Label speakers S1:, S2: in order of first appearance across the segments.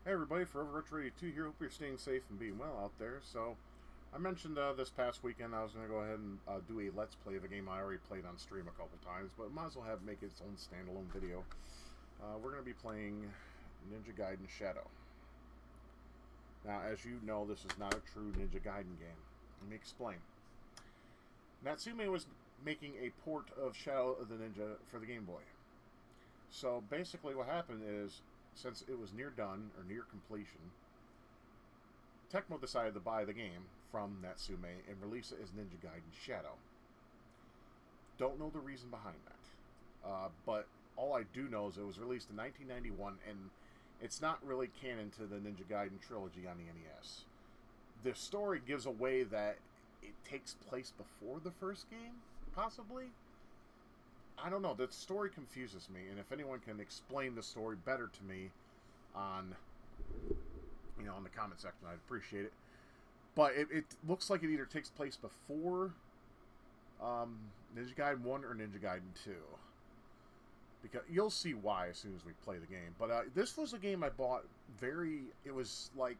S1: Hey everybody, Forever Retro 82 here. Hope you're staying safe and being well out there. So, I mentioned this past weekend I was going to go ahead and do a Let's Play of a game I already played on stream a couple times, but might as well make its own standalone video. We're going to be playing Ninja Gaiden Shadow. Now, as you know, this is not a true Ninja Gaiden game. Let me explain. Natsume was making a port of Shadow of the Ninja for the Game Boy. So, basically what happened is, since it was near done, or near completion, Tecmo decided to buy the game from Natsume and release it as Ninja Gaiden Shadow. Don't know the reason behind that. But all I do know is it was released in 1991, and it's not really canon to the Ninja Gaiden trilogy on the NES. The story gives away that it takes place before the first game, possibly? I don't know. The story confuses me, and if anyone can explain the story better to me on, in the comment section, I'd appreciate it. But it looks like it either takes place before Ninja Gaiden 1 or Ninja Gaiden 2. Because you'll see why as soon as we play the game. But this was a game I bought it was like,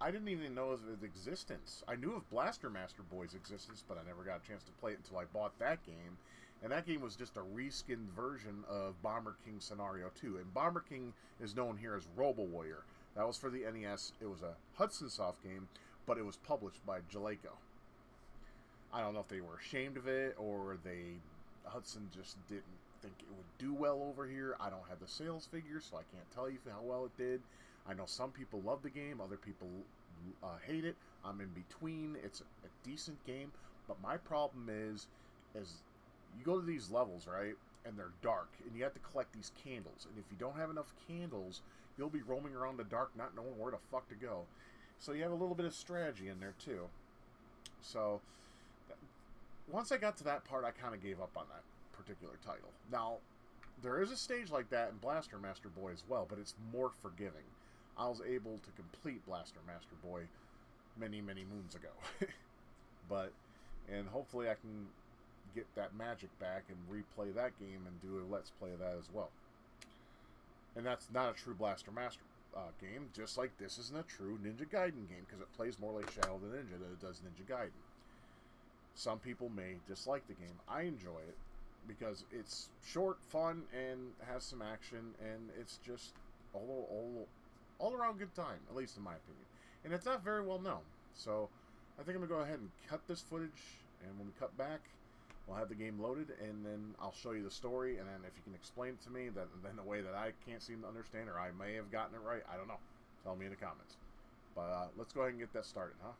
S1: I didn't even know of its existence. I knew of Blaster Master Boy's existence, but I never got a chance to play it until I bought that game. And that game was just a reskinned version of Bomber King Scenario 2. And Bomber King is known here as Robo Warrior. That was for the NES. It was a Hudson Soft game, but it was published by Jaleco. I don't know if they were ashamed of it, or Hudson just didn't think it would do well over here. I don't have the sales figures, so I can't tell you how well it did. I know some people love the game, other people hate it. I'm in between. It's a decent game, but my problem is you go to these levels, right, and they're dark, and you have to collect these candles, and if you don't have enough candles, you'll be roaming around the dark not knowing where the fuck to go. So you have a little bit of strategy in there, too. So, once I got to that part, I kind of gave up on that particular title. Now, there is a stage like that in Blaster Master Boy as well, but it's more forgiving. I was able to complete Blaster Master Boy many, many moons ago. And hopefully I can get that magic back and replay that game and do a Let's Play of that as well. And that's not a true Blaster Master game, just like this isn't a true Ninja Gaiden game, because it plays more like Shadow of the Ninja than it does Ninja Gaiden. Some people may dislike the game. I enjoy it because it's short, fun, and has some action, and it's just all around good time, at least in my opinion. And it's not very well known. So I think I'm going to go ahead and cut this footage, and when we cut back, we'll have the game loaded, and then I'll show you the story, and then if you can explain it to me then in a way that I can't seem to understand, or I may have gotten it right, I don't know. Tell me in the comments. But let's go ahead and get that started, huh?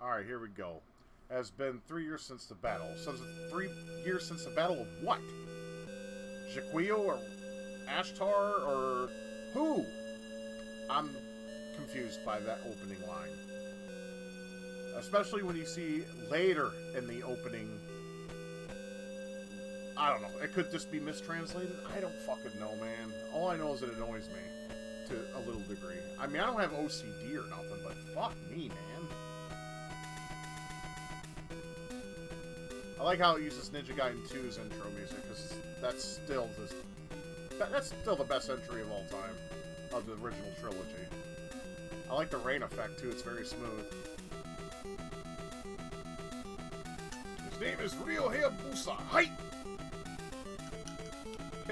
S1: Alright, here we go. It has been 3 years since the battle. So 3 years since the battle of what? Jaquio or Ashtar or who? I'm confused by that opening line. Especially when you see later in the opening, I don't know, it could just be mistranslated. I don't fucking know, man. All I know is it annoys me to a little degree. I mean, I don't have OCD or nothing, but fuck me, man. I like how it uses Ninja Gaiden 2's intro music, because that's still the best entry of all time of the original trilogy. I like the rain effect too, it's very smooth. His name is Ryo Hayabusa. Hi!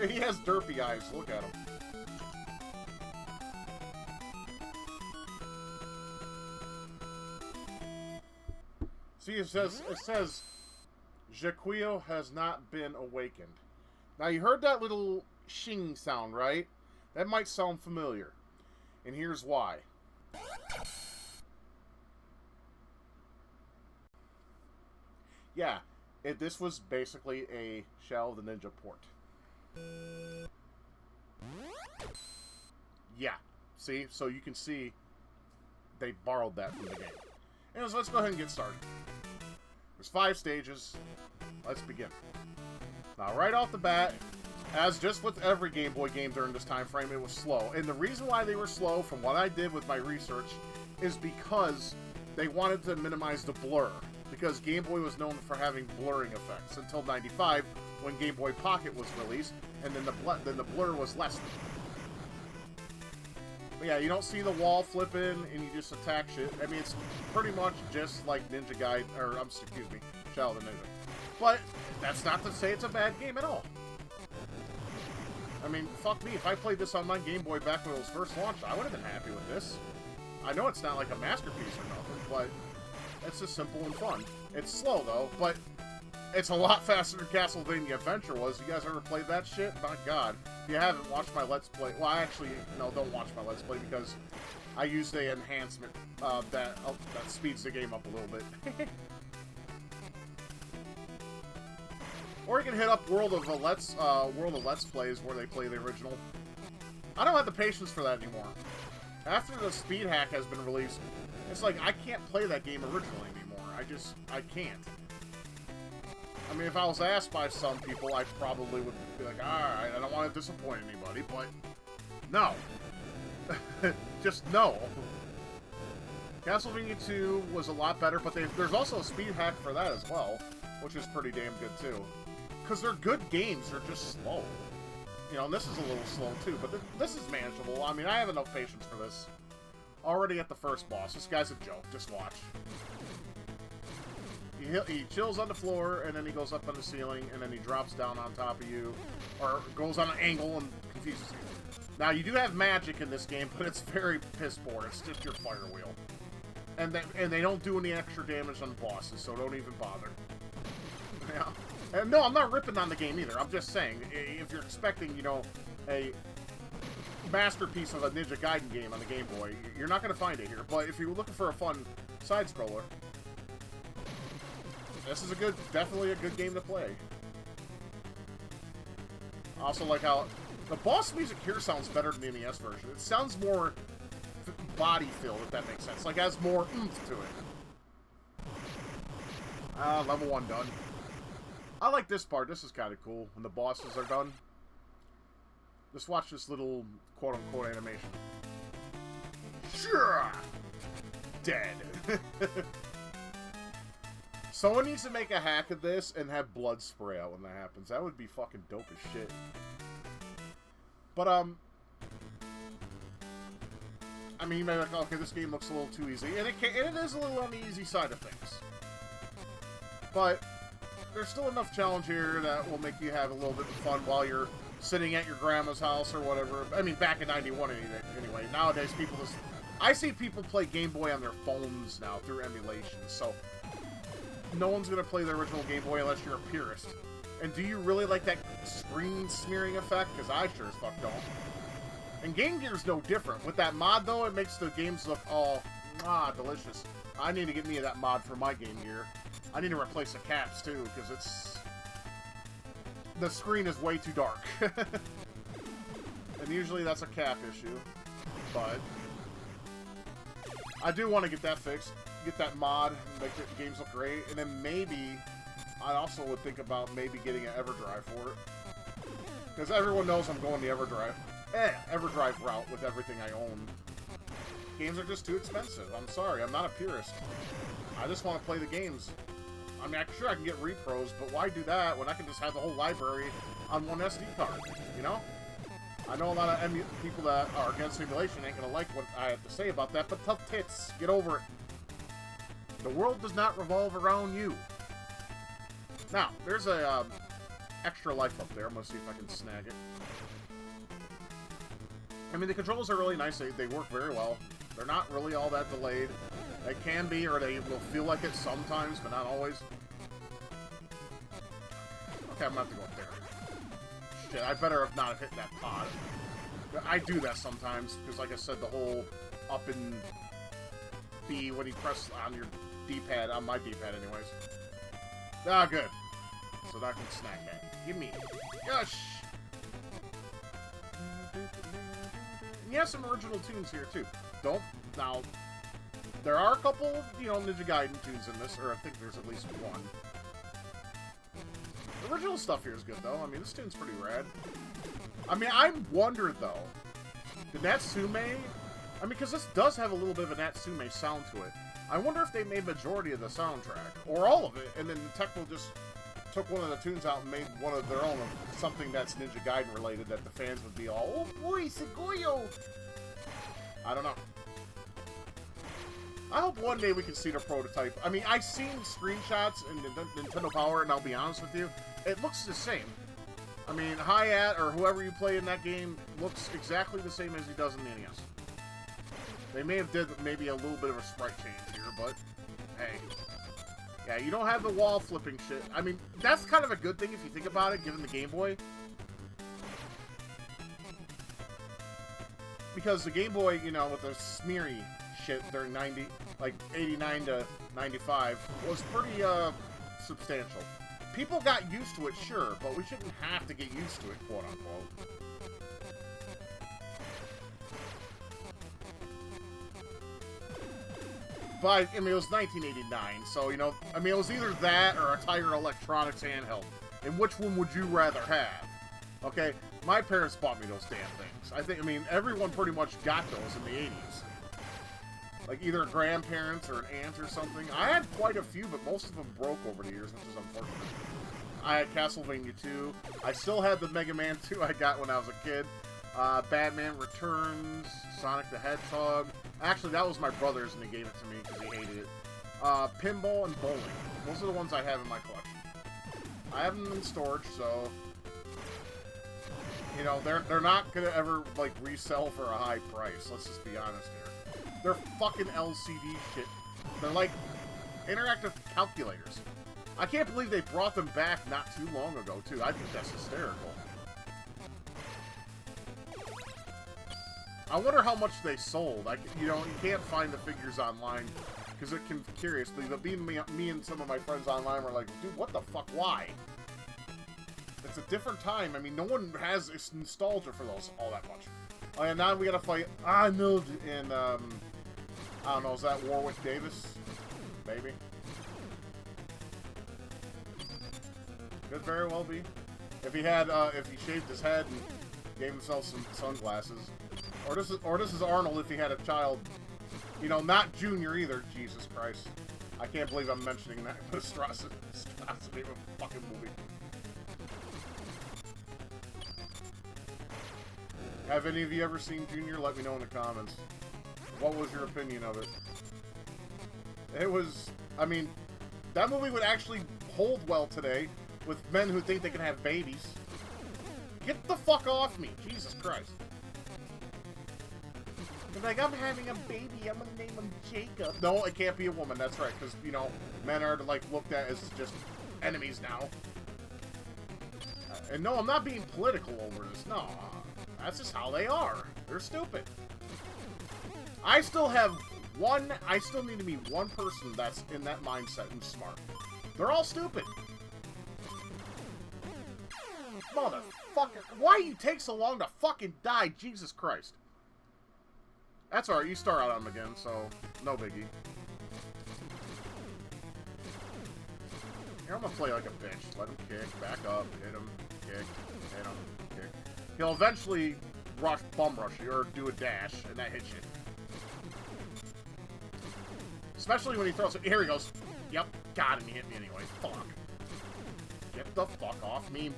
S1: He has derpy eyes, look at him. See, it says Jaquio has not been awakened. Now, you heard that little shing sound, right? That might sound familiar. And here's why. Yeah, this was basically a Shadow of the Ninja port. Yeah, see? So you can see they borrowed that from the game. Anyways, let's go ahead and get started. There's 5 stages. Let's begin. Now, right off the bat, as just with every Game Boy game during this time frame, it was slow. And the reason why they were slow, from what I did with my research, is because they wanted to minimize the blur. Because Game Boy was known for having blurring effects until '95, when Game Boy Pocket was released, and then the blur was lessened. But yeah, you don't see the wall flipping and you just attack shit. I mean, it's pretty much just like Ninja Gaiden, or excuse me, Shadow the Ninja. But that's not to say it's a bad game at all. I mean, fuck me, if I played this on my Game Boy back when it was first launched, I would have been happy with this. I know it's not like a masterpiece or nothing, but it's just simple and fun. It's slow though, but it's a lot faster than Castlevania Adventure was. You guys ever played that shit? My god. If you haven't watched my Let's Play... Well, actually, no, don't watch my Let's Play because I used the enhancement that speeds the game up a little bit. Or you can hit up World of Let's Plays where they play the original. I don't have the patience for that anymore. After the speed hack has been released, it's like I can't play that game originally anymore. I can't. I mean, if I was asked by some people, I probably would be like, alright, I don't want to disappoint anybody, but no. Just no. Castlevania 2 was a lot better, but there's also a speed hack for that as well, which is pretty damn good too. Because they're good games, they're just slow. You know, and this is a little slow too, but this is manageable. I mean, I have enough patience for this. Already at the first boss. This guy's a joke. Just watch. He chills on the floor, and then he goes up on the ceiling, and then he drops down on top of you, or goes on an angle and confuses you. Now, you do have magic in this game, but it's very piss poor. It's just your fire wheel. And they don't do any extra damage on bosses, so don't even bother. Yeah. And no, I'm not ripping on the game either. I'm just saying, if you're expecting, you know, a masterpiece of a Ninja Gaiden game on the Game Boy, you're not going to find it here. But if you're looking for a fun side-scroller, this is definitely a good game to play. I also like how the boss music here sounds better than the NES version. It sounds more body-filled, if that makes sense. Like, it has more oomph to it. Level 1 done. I like this part. This is kind of cool. When the bosses are done. Just watch this little quote-unquote animation. Sure! Dead. Someone needs to make a hack of this and have blood spray out when that happens. That would be fucking dope as shit. But, I mean, you may be like, okay, this game looks a little too easy. And it is a little on the easy side of things. But there's still enough challenge here that will make you have a little bit of fun while you're sitting at your grandma's house or whatever. I mean, back in 91 anyway. Nowadays, people just... I see people play Game Boy on their phones now through emulation, so... No one's gonna play the original Game Boy unless you're a purist. And do you really like that screen smearing effect? Because I sure as fuck don't. And Game Gear's no different. With that mod, though, it makes the games look all... delicious. I need to get me that mod for my Game Gear. I need to replace the caps, too, because it's... The screen is way too dark. And usually that's a cap issue. But... I do want to get that fixed. Get that mod, make the games look great, and then maybe I also would think about maybe getting an EverDrive for it. Because everyone knows I'm going the EverDrive route with everything I own. Games are just too expensive. I'm sorry, I'm not a purist. I just want to play the games. I mean, sure I can get repros, but why do that when I can just have the whole library on one SD card, you know? I know a lot of people that are against emulation ain't gonna like what I have to say about that, but tough tits, get over it. The world does not revolve around you. Now, there's a extra life up there. I'm gonna see if I can snag it. I mean, the controls are really nice. They work very well. They're not really all that delayed. They can be, or they will feel like it sometimes, but not always. Okay, I'm gonna have to go up there. Shit, I better have not hit that pod. I do that sometimes, because like I said, the whole up and B when you press on your D-pad, on my D-pad anyways. Ah, good. So that I can snack that. Give me. Gosh! And you have some original tunes here, too. Now, there are a couple, you know, Ninja Gaiden tunes in this, or I think there's at least one. The original stuff here is good, though. I mean, this tune's pretty rad. I mean, I wondered, though, the Natsume... I mean, because this does have a little bit of a Natsume sound to it. I wonder if they made majority of the soundtrack, or all of it, and then Tecmo just took one of the tunes out and made one of their own of something that's Ninja Gaiden related that the fans would be all, oh boy, Segoyo! I don't know. I hope one day we can see the prototype. I mean, I've seen screenshots in Nintendo Power, and I'll be honest with you, it looks the same. I mean, Hayat, or whoever you play in that game, looks exactly the same as he does in the NES. They may have did maybe a little bit of a sprite change here, but hey. Yeah, you don't have the wall flipping shit. I mean, that's kind of a good thing if you think about it, given the Game Boy. Because the Game Boy, you know, with the smeary shit during 89 to 95 was pretty, substantial. People got used to it, sure, but we shouldn't have to get used to it, quote unquote. But, I mean, it was 1989, so, you know, I mean, it was either that or a Tiger Electronics handheld. And which one would you rather have? Okay, my parents bought me those damn things. I mean, everyone pretty much got those in the 80s. Like, either grandparents or an aunt or something. I had quite a few, but most of them broke over the years, which is unfortunate. I had Castlevania 2. I still had the Mega Man 2 I got when I was a kid. Batman Returns, Sonic the Hedgehog. Actually, that was my brother's, and he gave it to me because he hated it. Pinball and bowling. Those are the ones I have in my collection. I have them in storage, so... You know, they're not gonna ever, like, resell for a high price. Let's just be honest here. They're fucking LCD shit. They're like interactive calculators. I can't believe they brought them back not too long ago, too. I think that's hysterical. I wonder how much they sold. You know, you can't find the figures online because it can curiously. But me and some of my friends online were like, dude, what the fuck? Why? It's a different time. I mean, no one has nostalgia for those all that much. Oh, and now we gotta fight Arnold in, I don't know, is that Warwick Davis? Maybe. Could very well be. If he had, if he shaved his head and gave himself some sunglasses. Or this is Arnold if he had a child. You know, not Junior either. Jesus Christ. I can't believe I'm mentioning that. But Strasse of a fucking movie. Have any of you ever seen Junior? Let me know in the comments. What was your opinion of it? It was... I mean, that movie would actually hold well today with men who think they can have babies. Get the fuck off me. Jesus Christ. They're like, I'm having a baby, I'm gonna name him Jacob. No, it can't be a woman, that's right, because, you know, men are, like, looked at as just enemies now. And no, I'm not being political over this, no. That's just how they are. They're stupid. I still need to be one person that's in that mindset who's smart. They're all stupid. Motherfucker. Why you take so long to fucking die? Jesus Christ. That's alright, you start out on him again, so no biggie. Here, I'm gonna play like a bitch. Let him kick, back up, hit him, kick, hit him, kick. He'll eventually bum rush you, or do a dash, and that hits you. Especially when he throws it. Here he goes. Yep, got him, he hit me anyway. Fuck. Get the fuck off me.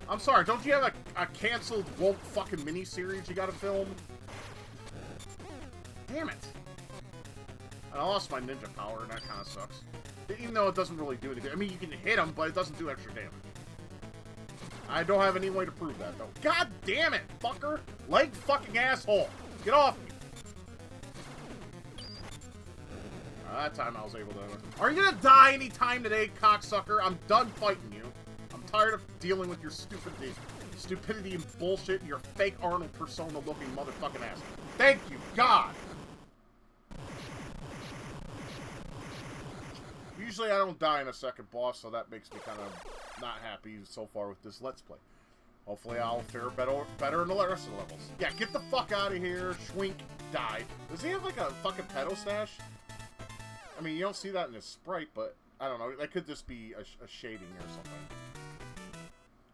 S1: I'm sorry, don't you have a canceled woke fucking miniseries you gotta film? Damn it. And I lost my ninja power, and that kind of sucks. Even though it doesn't really do anything. I mean, you can hit him, but it doesn't do extra damage. I don't have any way to prove that, though. God damn it, fucker! Leg fucking asshole! Get off me! That time I was able to... Are you gonna die any time today, cocksucker? I'm done fighting you. I'm tired of dealing with your stupidity and bullshit and your fake Arnold persona-looking motherfucking ass. Thank you, God! Usually I don't die in a second boss, so that makes me kind of not happy so far with this Let's Play. Hopefully I'll fare better in the rest of the levels. Yeah, get the fuck out of here, Schwink, die. Does he have like a fucking pedo stash? I mean, you don't see that in his sprite, but I don't know. That could just be a shading or something.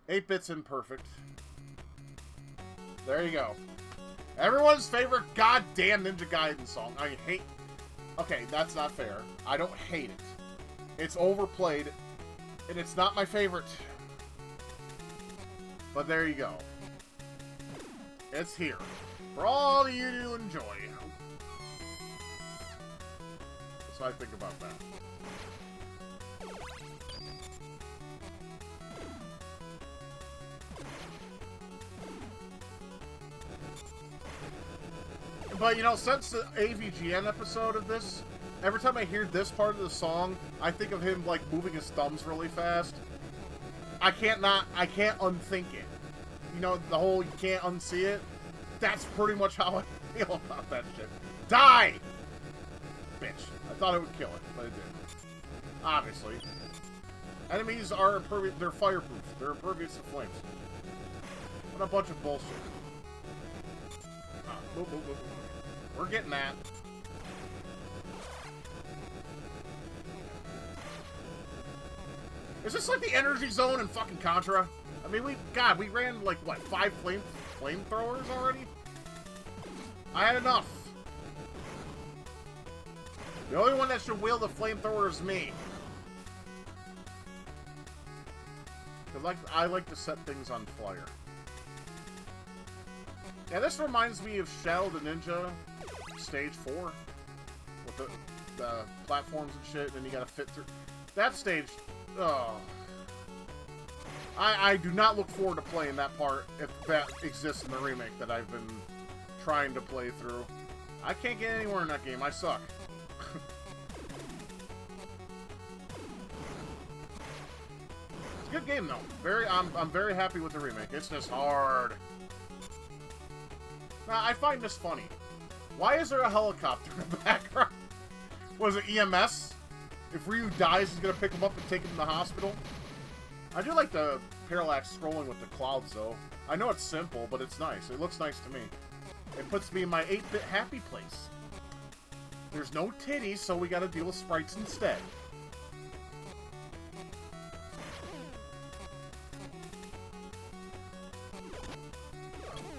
S1: 8-bit's imperfect. There you go. Everyone's favorite goddamn Ninja Gaiden song. I hate... Okay, that's not fair. I don't hate it. It's overplayed, and it's not my favorite. But there you go. It's here. For all of you to enjoy. That's what I think about that. But, you know, since the AVGN episode of this, every time I hear this part of the song, I think of him, like, moving his thumbs really fast. I can't unthink it. You know, the whole you can't unsee it? That's pretty much how I feel about that shit. Die! Bitch. I thought it would kill it, but it didn't. Obviously. Enemies are impervious, they're fireproof. They're impervious to flames. What a bunch of bullshit. Boop, boop, boop. We're getting that. Is this like the energy zone in fucking Contra? I mean, we ran like, what, 5 flamethrowers already? I had enough. The only one that should wield a flamethrower is me. Because I like to set things on fire. Yeah, this reminds me of Shadow the Ninja Stage 4. With the platforms and shit, and you gotta fit through. That stage, oh. I do not look forward to playing that part if that exists in the remake that I've been trying to play through. I can't get anywhere in that game. I suck. It's a good game though. I'm very happy with the remake. It's just hard. Now, I find this funny. Why is there a helicopter in the background? Was it EMS? If Ryu dies, he's gonna pick him up and take him to the hospital? I do like the parallax scrolling with the clouds, though. I know it's simple, but it's nice. It looks nice to me. It puts me in my 8-bit happy place. There's no titties, so we gotta deal with sprites instead.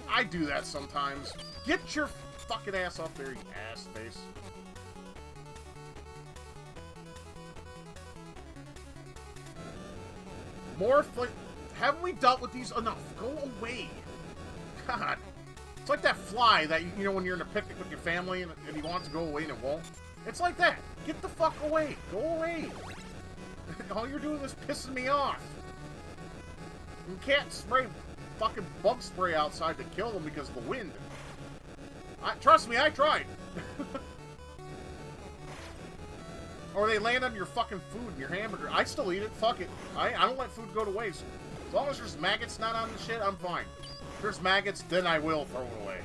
S1: I do that sometimes. Get your fucking ass up there, you ass face. More haven't we dealt with these enough? Go away. God. It's like that fly that, you know, when you're in a picnic with your family and you want to go away and it won't. It's like that. Get the fuck away. Go away. All you're doing is pissing me off. You can't spray fucking bug spray outside to kill them because of the wind. Trust me, I tried. Or they land on your fucking food and your hamburger. I still eat it. Fuck it. I don't let food go to waste. As long as there's maggots not on the shit, I'm fine. If there's maggots, then I will throw it away.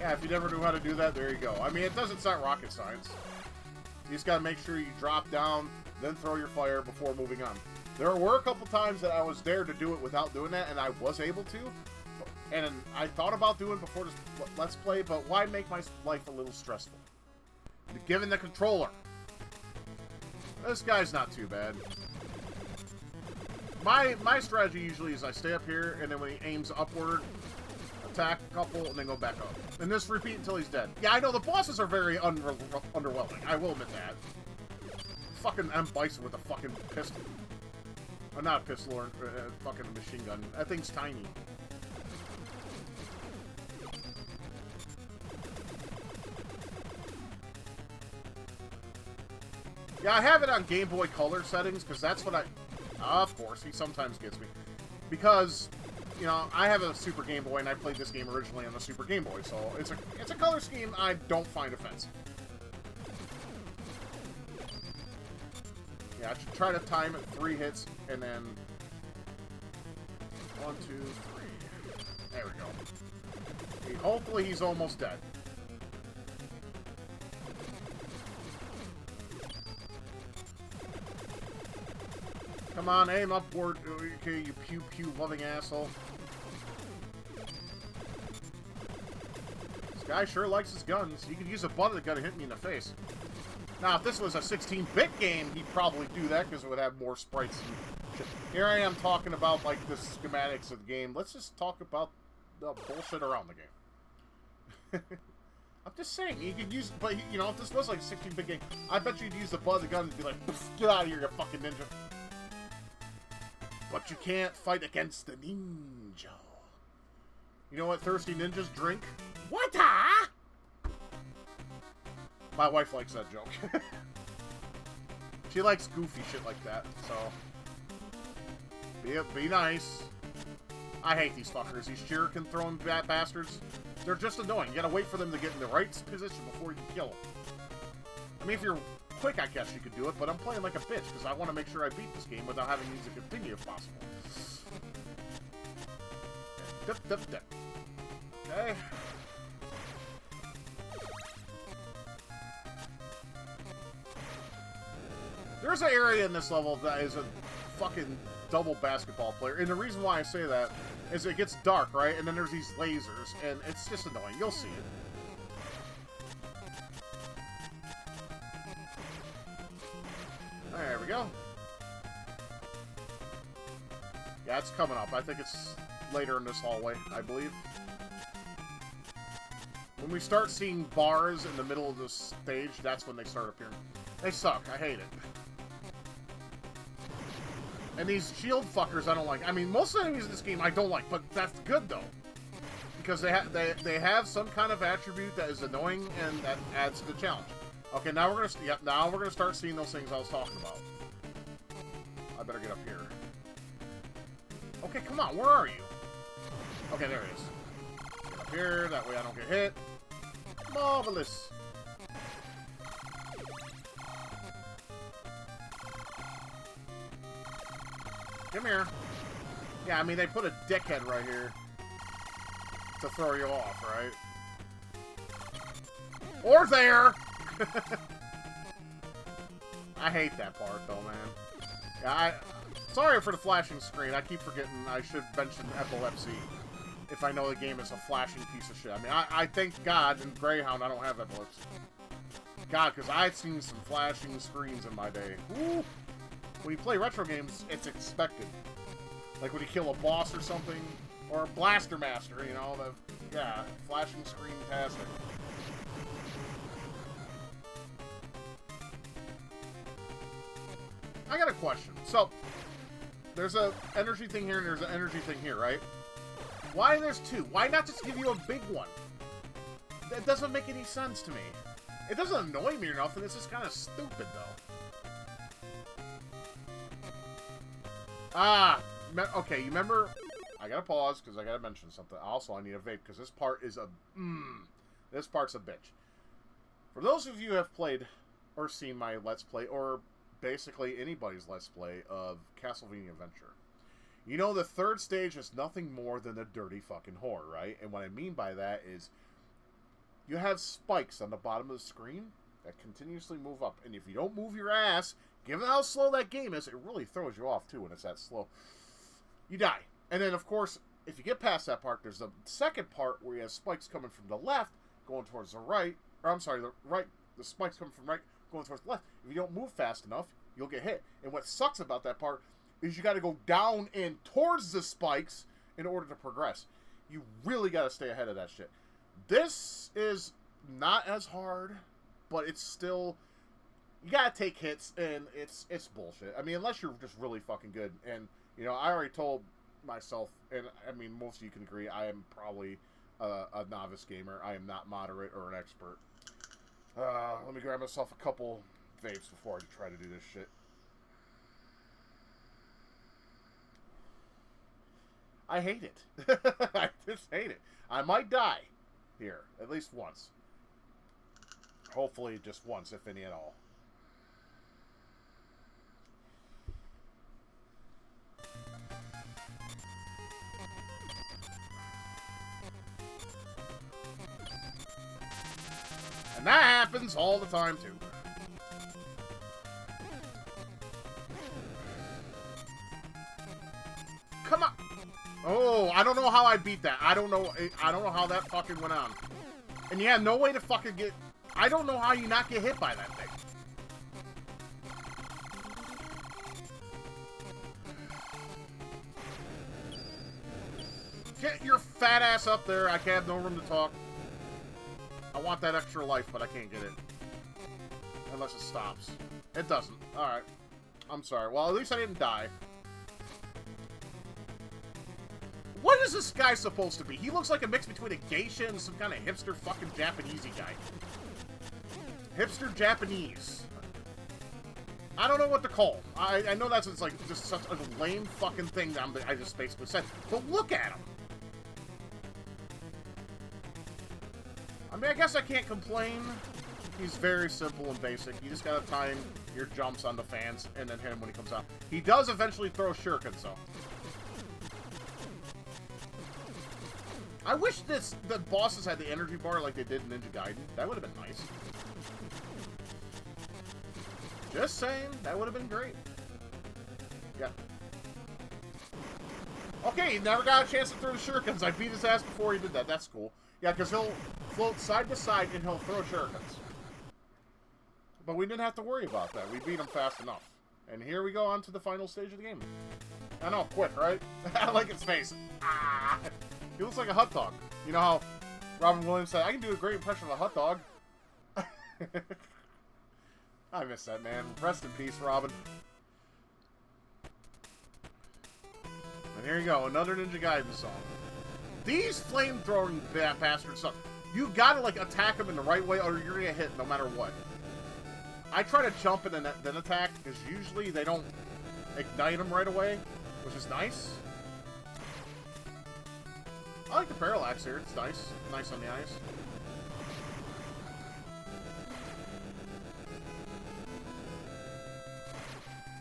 S1: Yeah, if you never knew how to do that, there you go. I mean, it doesn't sound rocket science. You just gotta make sure you drop down, then throw your fire before moving on. There were a couple times that I was there to do it without doing that, and I was able to. And I thought about doing it before this Let's Play, but why make my life a little stressful? Given the controller. This guy's not too bad. My strategy usually is I stay up here, and then when he aims upward, attack a couple, and then go back up. And just repeat until he's dead. Yeah, I know, the bosses are very underwhelming. I will admit that. Fucking M. Bison with a fucking pistol. Oh, not a pistol, or fucking machine gun. That thing's tiny. Yeah, I have it on Game Boy Color settings, because that's what I... Of course, he sometimes gets me. Because, you know, I have a Super Game Boy, and I played this game originally on the Super Game Boy, so it's a color scheme I don't find offensive. Yeah, I should try to time it 3 hits, and then... 1, 2, 3. There we go. Hopefully he's almost dead. Come on, aim upward, okay, you pew-pew loving asshole. This guy sure likes his guns. You could use a bullet gun to hit me in the face. Now, if this was a 16-bit game, he'd probably do that because it would have more sprites. Here I am talking about, like, the schematics of the game. Let's just talk about the bullshit around the game. I'm just saying, you could use, but you know, if this was like a 16-bit game, I bet you'd use the butt of the gun and be like, get out of here, you fucking ninja. But you can't fight against the ninja. You know what thirsty ninjas drink? Water! My wife likes that joke. She likes goofy shit like that, so... Be nice. I hate these fuckers, these shuriken throwing bastards. They're just annoying. You gotta wait for them to get in the right position before you can kill them. I mean, if you're quick, I guess you could do it, but I'm playing like a bitch, because I want to make sure I beat this game without having to use a continue if possible. Okay. There's an area in this level that is a fucking double basketball player, and the reason why I say that is it gets dark, right? And then there's these lasers, and it's just annoying. You'll see it. There we go. Yeah, it's coming up. I think it's later in this hallway, I believe. When we start seeing bars in the middle of the stage, that's when they start appearing. They suck. I hate it. And these shield fuckers I don't like. I mean, most of the enemies in this game I don't like, but that's good, though. Because they have some kind of attribute that is annoying, and that adds to the challenge. Okay, now we're gonna start seeing those things I was talking about. I better get up here. Okay, come on, where are you? Okay, there he is. Get up here, that way I don't get hit. Marvelous. Come here. Yeah, I mean, they put a dickhead right here to throw you off, right? Or there! I hate that part, though, man. Yeah, sorry for the flashing screen. I keep forgetting I should mention epilepsy if I know the game is a flashing piece of shit. I mean, I thank God in Greyhound I don't have epilepsy. God, because I've seen some flashing screens in my day. Woo! When you play retro games, it's expected. Like when you kill a boss or something, or a Blaster Master, you know, yeah, flashing screen-tastic. I got a question. So, there's an energy thing here and there's an energy thing here, right? Why there's two? Why not just give you a big one? That doesn't make any sense to me. It doesn't annoy me or nothing, it's just kind of stupid, though. Ah, okay, you remember? I gotta pause, because I gotta mention something. Also, I need a vape, because this part is a... this part's a bitch. For those of you who have played or seen my Let's Play, or basically anybody's Let's Play of Castlevania Adventure, you know the third stage is nothing more than a dirty fucking whore, right? And what I mean by that is, you have spikes on the bottom of the screen that continuously move up, and if you don't move your ass... Given how slow that game is, it really throws you off, too, when it's that slow. You die. And then, of course, if you get past that part, there's the second part where you have spikes coming from the left, going towards the right. Or, I'm sorry, the spikes coming from right, going towards the left. If you don't move fast enough, you'll get hit. And what sucks about that part is you got to go down and towards the spikes in order to progress. You really got to stay ahead of that shit. This is not as hard, but it's still... You gotta take hits, and it's bullshit. I mean, unless you're just really fucking good. And, you know, I already told myself, and I mean, most of you can agree, I am probably a novice gamer. I am not moderate or an expert. Let me grab myself a couple vapes before I try to do this shit. I hate it. I just hate it. I might die here, at least once. Hopefully just once, if any at all. And that happens all the time, too. Come on! Oh, I don't know how I beat that. I don't know how that fucking went on. And yeah, no way to fucking get... I don't know how you not get hit by that thing. Get your fat ass up there. I have no room to talk. I want that extra life, but I can't get it. Unless it stops. It doesn't. Alright. I'm sorry. Well, at least I didn't die. What is this guy supposed to be? He looks like a mix between a geisha and some kind of hipster fucking Japanesey guy. Hipster Japanese. I don't know what to call him. I know that's like just such a lame fucking thing that I just basically said. But look at him. I mean, I guess I can't complain. He's very simple and basic. You just gotta time your jumps on the fans and then hit him when he comes out. He does eventually throw shurikens, though. I wish the bosses had the energy bar like they did in Ninja Gaiden. That would have been nice. Just saying, that would have been great. Yeah. Okay, he never got a chance to throw the shurikens. I beat his ass before he did that. That's cool. Yeah, because he'll float side to side and he'll throw shurikens. But we didn't have to worry about that. We beat him fast enough. And here we go on to the final stage of the game. I know, quick, right? I like his face. Ah! He looks like a hot dog. You know how Robin Williams said, I can do a great impression of a hot dog. I miss that, man. Rest in peace, Robin. And here you go, another Ninja Gaiden song. These flame-throwing bastards suck. You gotta, like, attack them in the right way or you're gonna get hit no matter what. I try to jump and then attack, because usually they don't ignite them right away, which is nice. I like the parallax here. It's nice. Nice on the ice.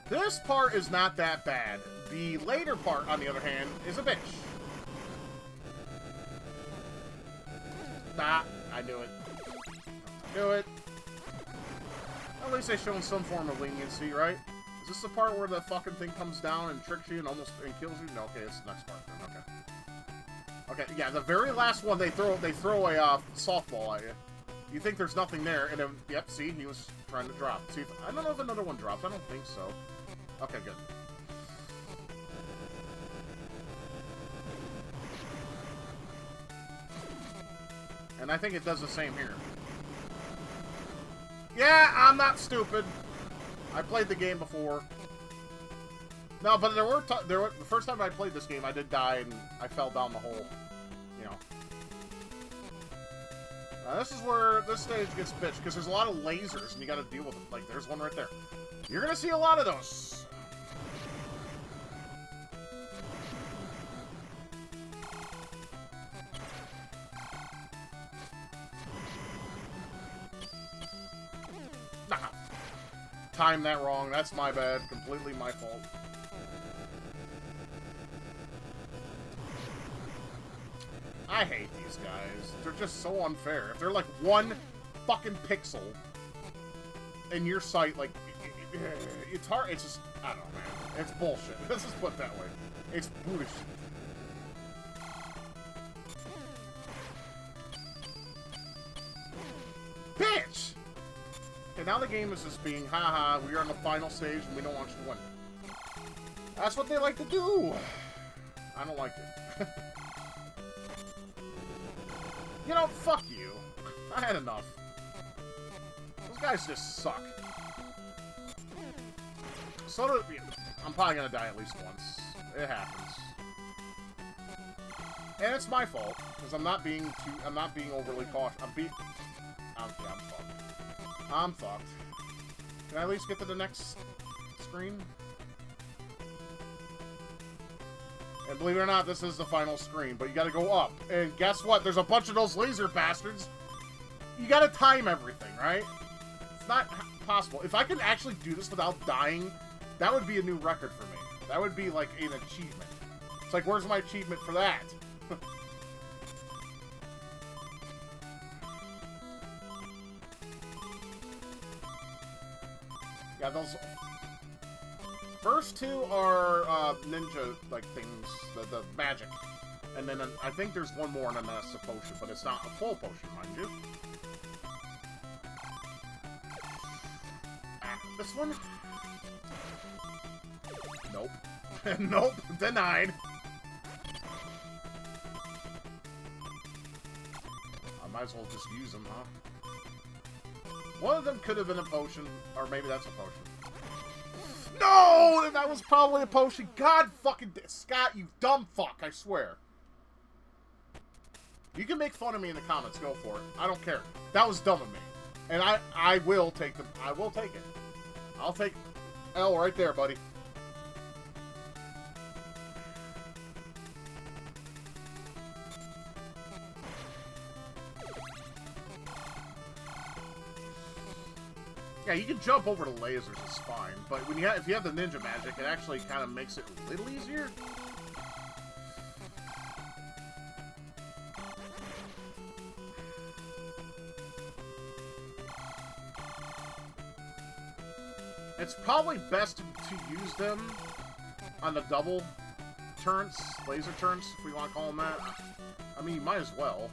S1: This part is not that bad. The later part, on the other hand, is a bitch. Nah, I knew it. Knew it. At least they've shown some form of leniency, right? Is this the part where the fucking thing comes down and tricks you and almost kills you? No, okay, it's the next part then. Okay. Okay, yeah, the very last one they throw a softball at you. You think there's nothing there, and then yep, see, he was trying to drop. See, I don't know if another one drops. I don't think so. Okay, good. And I think it does the same here. Yeah, I'm not stupid. I played the game before. No, but there were the first time I played this game, I did die and I fell down the hole. You know. This is where this stage gets bitched because there's a lot of lasers and you got to deal with them. Like, there's one right there. You're gonna see a lot of those. Nah. Timed that wrong. That's my bad. Completely my fault. I hate these guys. They're just so unfair. If they're like one fucking pixel in your sight, like, it's hard. It's just, I don't know, man. It's bullshit. Let's just put it that way. It's bullshit. Bitch! Okay, now the game is just being, haha, we are on the final stage and we don't want you to win. That's what they like to do. I don't like it. You know, fuck you. I had enough. Those guys just suck. So do, I'm probably gonna die at least once. It happens. And it's my fault, because I'm not being overly cautious. I'm fucked. I'm fucked. Can I at least get to the next screen? And believe it or not, this is the final screen, but you gotta go up. And guess what? There's a bunch of those laser bastards. You gotta time everything, right? It's not possible. If I could actually do this without dying, that would be a new record for me. That would be like an achievement. It's like, where's my achievement for that? Yeah, those first two are ninja like things, the magic, and then I think there's one more, and then that's a potion, but it's not a full potion, mind you. This one? Nope. Nope. Denied. Might as well just use them, huh? One of them could have been a potion, or maybe that's a potion. No! That was probably a potion. God fucking... Scott, you dumb fuck, I swear. You can make fun of me in the comments. Go for it. I don't care. That was dumb of me. And I will take them. I will take it. I'll take L right there, buddy. Yeah, you can jump over the lasers, it's fine. But when if you have the ninja magic, it actually kind of makes it a little easier. It's probably best to use them on the double turns, laser turns, if we want to call them that. I mean, you might as well.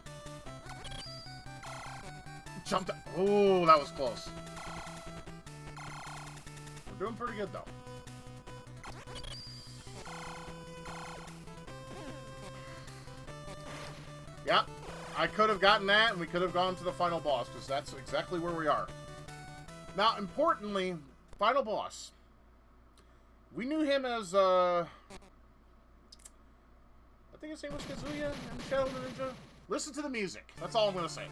S1: Jumped. Oh, that was close. We're doing pretty good, though. Yep, I could have gotten that, and we could have gone to the final boss, because that's exactly where we are. Now, importantly, final boss. We knew him as, I think his name was Kazuya in Shadow Ninja. Listen to the music. That's all I'm going to say.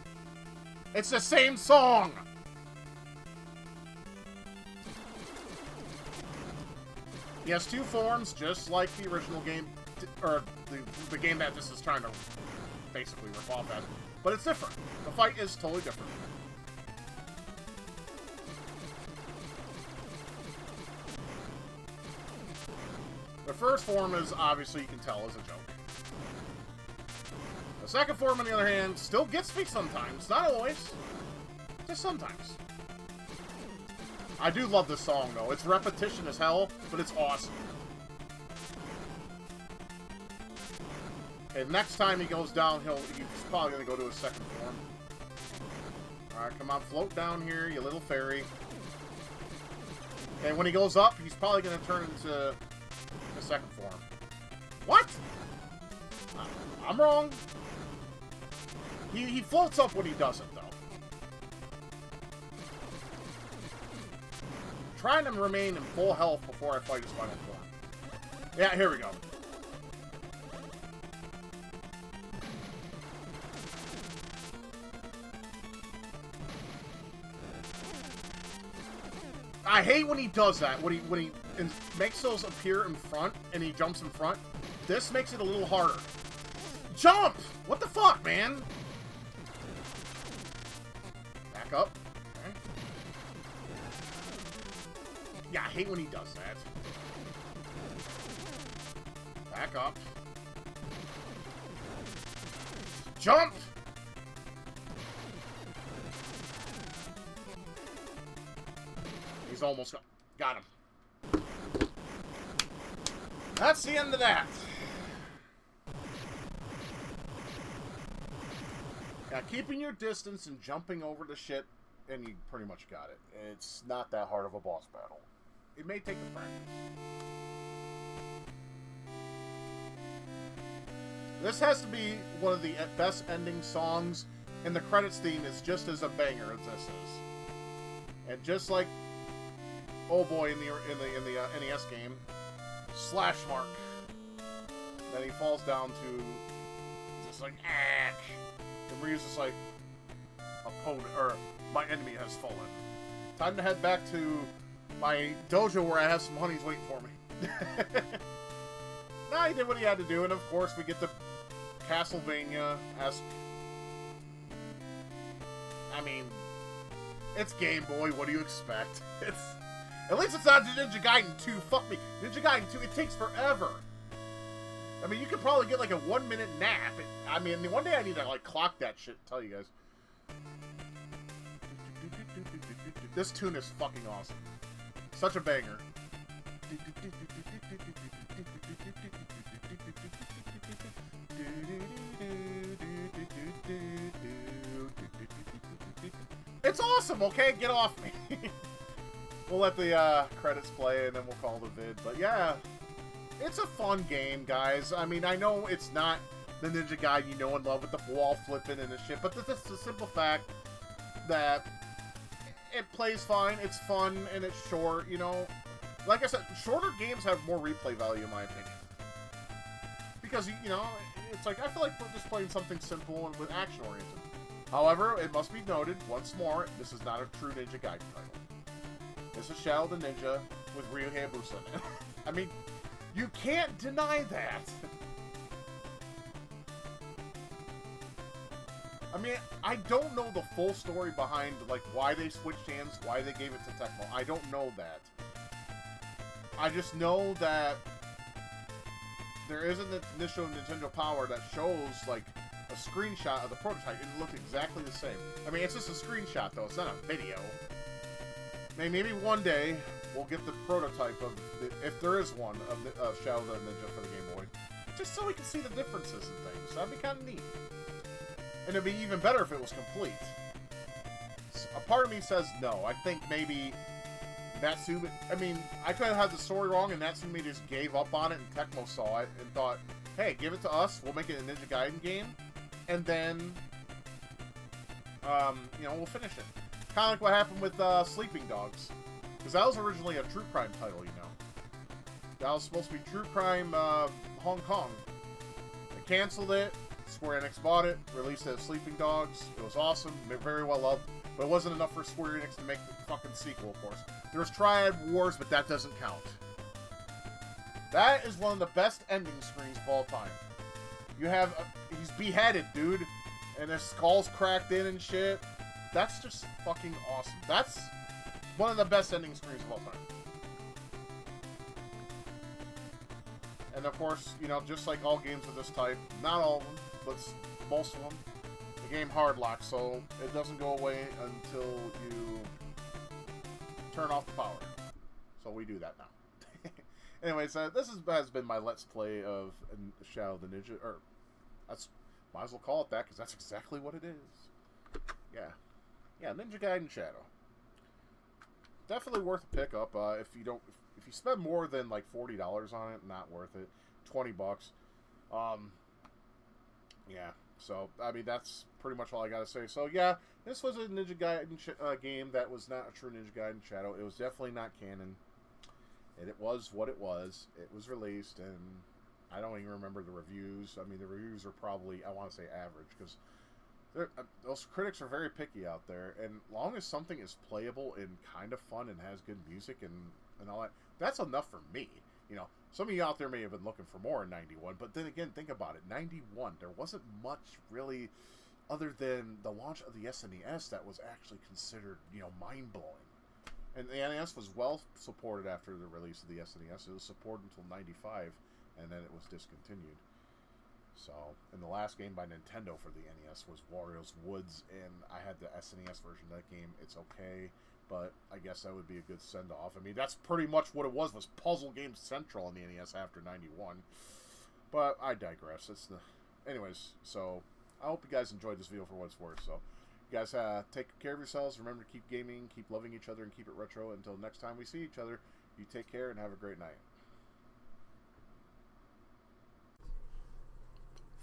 S1: It's the same song! He has two forms, just like the original game, or the game that this is trying to basically rip off as. But it's different. The fight is totally different. The first form is, obviously, you can tell, is a joke. The second form, on the other hand, still gets me sometimes. Not always. Just sometimes. I do love this song, though. It's repetition as hell, but it's awesome. And next time he goes down, he's probably going to go to his second form. Alright, come on, float down here, you little fairy. And when he goes up, he's probably going to turn into the second form. What? I'm wrong. He floats up when he doesn't, though. Trying to remain in full health before I fight his final form. Yeah, here we go. I hate when he does that. When he makes those appear in front and he jumps in front. This makes it a little harder. Jump! What the fuck, man? Back up. Okay. Yeah, I hate when he does that. Back up. Jump! He's almost got him. That's the end of that. Yeah, keeping your distance and jumping over the shit, and you pretty much got it. It's not that hard of a boss battle. It may take a practice. This has to be one of the best ending songs, and the credits theme is just as a banger as this is. And just like oh boy in the NES game, slash mark. Then he falls down to just like ack. And Ryu's just like opponent or my enemy has fallen. Time to head back to my dojo where I have some honeys waiting for me. Nah, he did what he had to do, and of course we get the Castlevania-esque. I mean, it's Game Boy. What do you expect? At least it's not Ninja Gaiden 2. Fuck me. Ninja Gaiden 2, it takes forever. I mean, you could probably get like a 1-minute nap. I mean, one day I need to like clock that shit and tell you guys. This tune is fucking awesome. Such a banger. It's awesome, okay? Get off me. We'll let the credits play and then we'll call the vid. But yeah, it's a fun game, guys. I mean, I know it's not the Ninja Gaiden you know and love with the wall flipping and the shit. But this is the simple fact that it plays fine, it's fun, and it's short, you know. Like I said, shorter games have more replay value in my opinion. Because, you know, it's like, I feel like we're just playing something simple and with action-oriented. However, it must be noted, once more, this is not a true Ninja Gaiden title. This is Shadow the Ninja with Ryu Hayabusa in it. I mean, you can't deny that. I mean, I don't know the full story behind, like, why they switched hands, why they gave it to Tecmo. I don't know that. I just know that there is an initial Nintendo Power that shows, like, a screenshot of the prototype, and it looked exactly the same. I mean, it's just a screenshot, though. It's not a video. Maybe one day we'll get the prototype of, if there is one, of Shadow the Ninja for the Game Boy. Just so we can see the differences and things. That'd be kind of neat. And it'd be even better if it was complete. So a part of me says no. I think maybe Natsume... I mean, I could have had the story wrong, and Natsume just gave up on it, and Tecmo saw it, and thought, hey, give it to us, we'll make it a Ninja Gaiden game, and then, you know, we'll finish it. Kind of like what happened with Sleeping Dogs. Because that was originally a True Crime title, you know. That was supposed to be True Crime Hong Kong. They canceled it. Square Enix bought it, released it as Sleeping Dogs. It was awesome, very well loved, but it wasn't enough for Square Enix to make the fucking sequel, of course. There was Triad Wars, but that doesn't count. That is one of the best ending screens of all time. You have, he's beheaded, dude, and his skull's cracked in and shit. That's just fucking awesome. That's one of the best ending screens of all time. And of course, you know, just like all games of this type, not all of them, but most of them, the game hard locks, so it doesn't go away until you turn off the power. So we do that now. Anyways, this has been my Let's Play of Shadow the Ninja, or might as well call it that, because that's exactly what it is. Yeah, Ninja Gaiden Shadow. Definitely worth a pickup. If you spend more than like $40 on it, not worth it. $20. Yeah. So I mean, that's pretty much all I gotta say. So yeah, this was a Ninja Gaiden game that was not a true Ninja Gaiden Shadow. It was definitely not canon, and it was what it was. It was released, and I don't even remember the reviews. I mean, the reviews are probably, I want to say, average, because those critics are very picky out there, and long as something is playable and kind of fun and has good music and all that, that's enough for me. You know, some of you out there may have been looking for more in 91, but then again, think about it. 91, there wasn't much really other than the launch of the SNES that was actually considered, you know, mind-blowing. And the NES was well supported after the release of the SNES. It was supported until 95, and then it was discontinued. So, and the last game by Nintendo for the NES was Wario's Woods, and I had the SNES version of that game. It's okay, but I guess that would be a good send-off. I mean, that's pretty much what it was Puzzle Game Central on the NES after 91. But I digress. Anyways, so I hope you guys enjoyed this video for what it's worth. So, you guys take care of yourselves. Remember to keep gaming, keep loving each other, and keep it retro. Until next time we see each other, you take care and have a great night.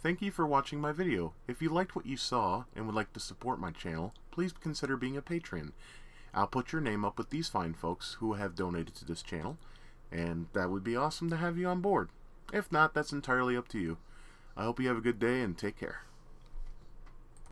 S1: Thank you for watching my video. If you liked what you saw and would like to support my channel, please consider being a patron. I'll put your name up with these fine folks who have donated to this channel, and that would be awesome to have you on board. If not, that's entirely up to you. I hope you have a good day and take care.